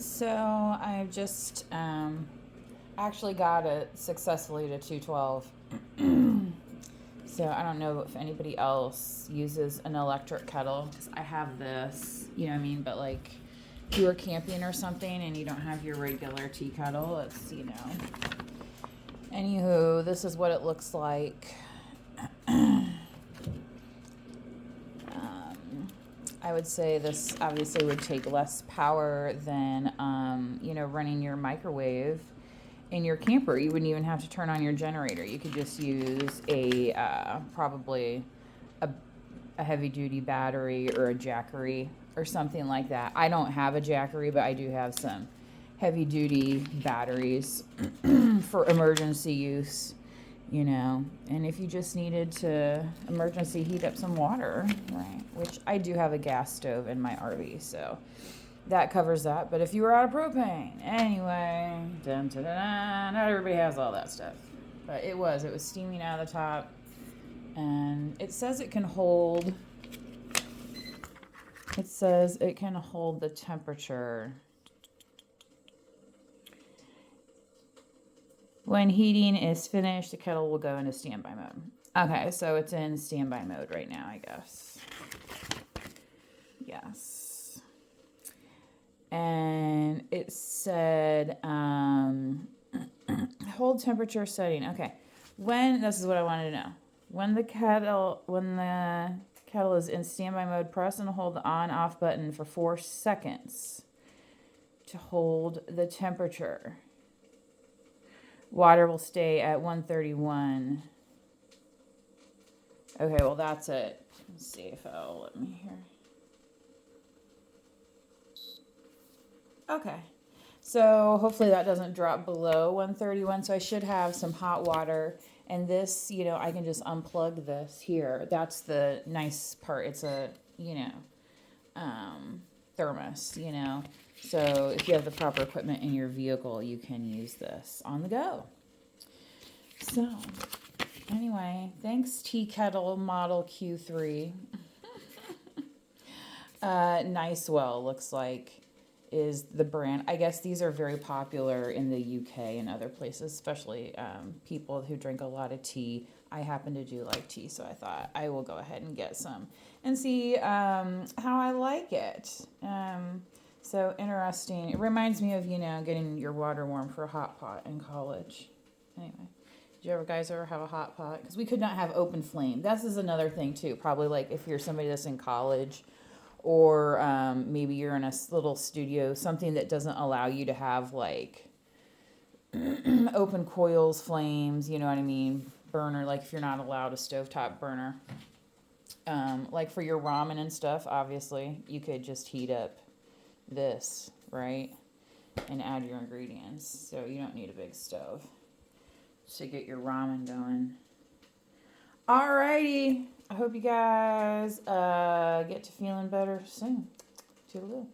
So I've just actually got it successfully to 212. So I don't know if anybody else uses an electric kettle, because I have this, you know what I mean? But like, if you were camping or something and you don't have your regular tea kettle, it's, you know. Anywho, this is what it looks like. I would say this obviously would take less power than, running your microwave in your camper. You wouldn't even have to turn on your generator. You could just use probably a heavy duty battery or a Jackery or something like that. I don't have a Jackery, but I do have some heavy duty batteries for emergency use. And if you just needed to emergency heat up some water, right, which I do have a gas stove in my RV, so that covers that. But if you were out of propane, anyway, dun, dun, dun, dun, not everybody has all that stuff, but it was steaming out of the top, and it says it can hold the temperature. When heating is finished, the kettle will go into standby mode. Okay, so it's in standby mode right now, I guess. Yes. And it said hold temperature setting. Okay. This is what I wanted to know. When the kettle is in standby mode, press and hold the on/off button for 4 seconds to hold the temperature. Water will stay at 131. Okay, well, that's it. Let's see if it'll let me here. Okay. So hopefully that doesn't drop below 131. So I should have some hot water. And this, I can just unplug this here. That's the nice part. It's a, thermos, So if you have the proper equipment in your vehicle, you can use this on the go. So anyway, thanks Tea Kettle Model Q3. Nicewell looks like is the brand. I guess these are very popular in the UK and other places, especially people who drink a lot of tea. I happen to do like tea, so I thought I will go ahead and get some and see how I like it. So interesting. It reminds me of, getting your water warm for a hot pot in college. Anyway, did you guys ever have a hot pot? Because we could not have open flame. This is another thing too. Probably like if you're somebody that's in college, or maybe you're in a little studio, something that doesn't allow you to have like open coils, flames, you know what I mean? Burner, like if you're not allowed a stovetop burner. Like for your ramen and stuff, obviously, you could just heat up this, right? And add your ingredients. So you don't need a big stove to get your ramen going. Alrighty. I hope you guys get to feeling better soon. Toodaloo.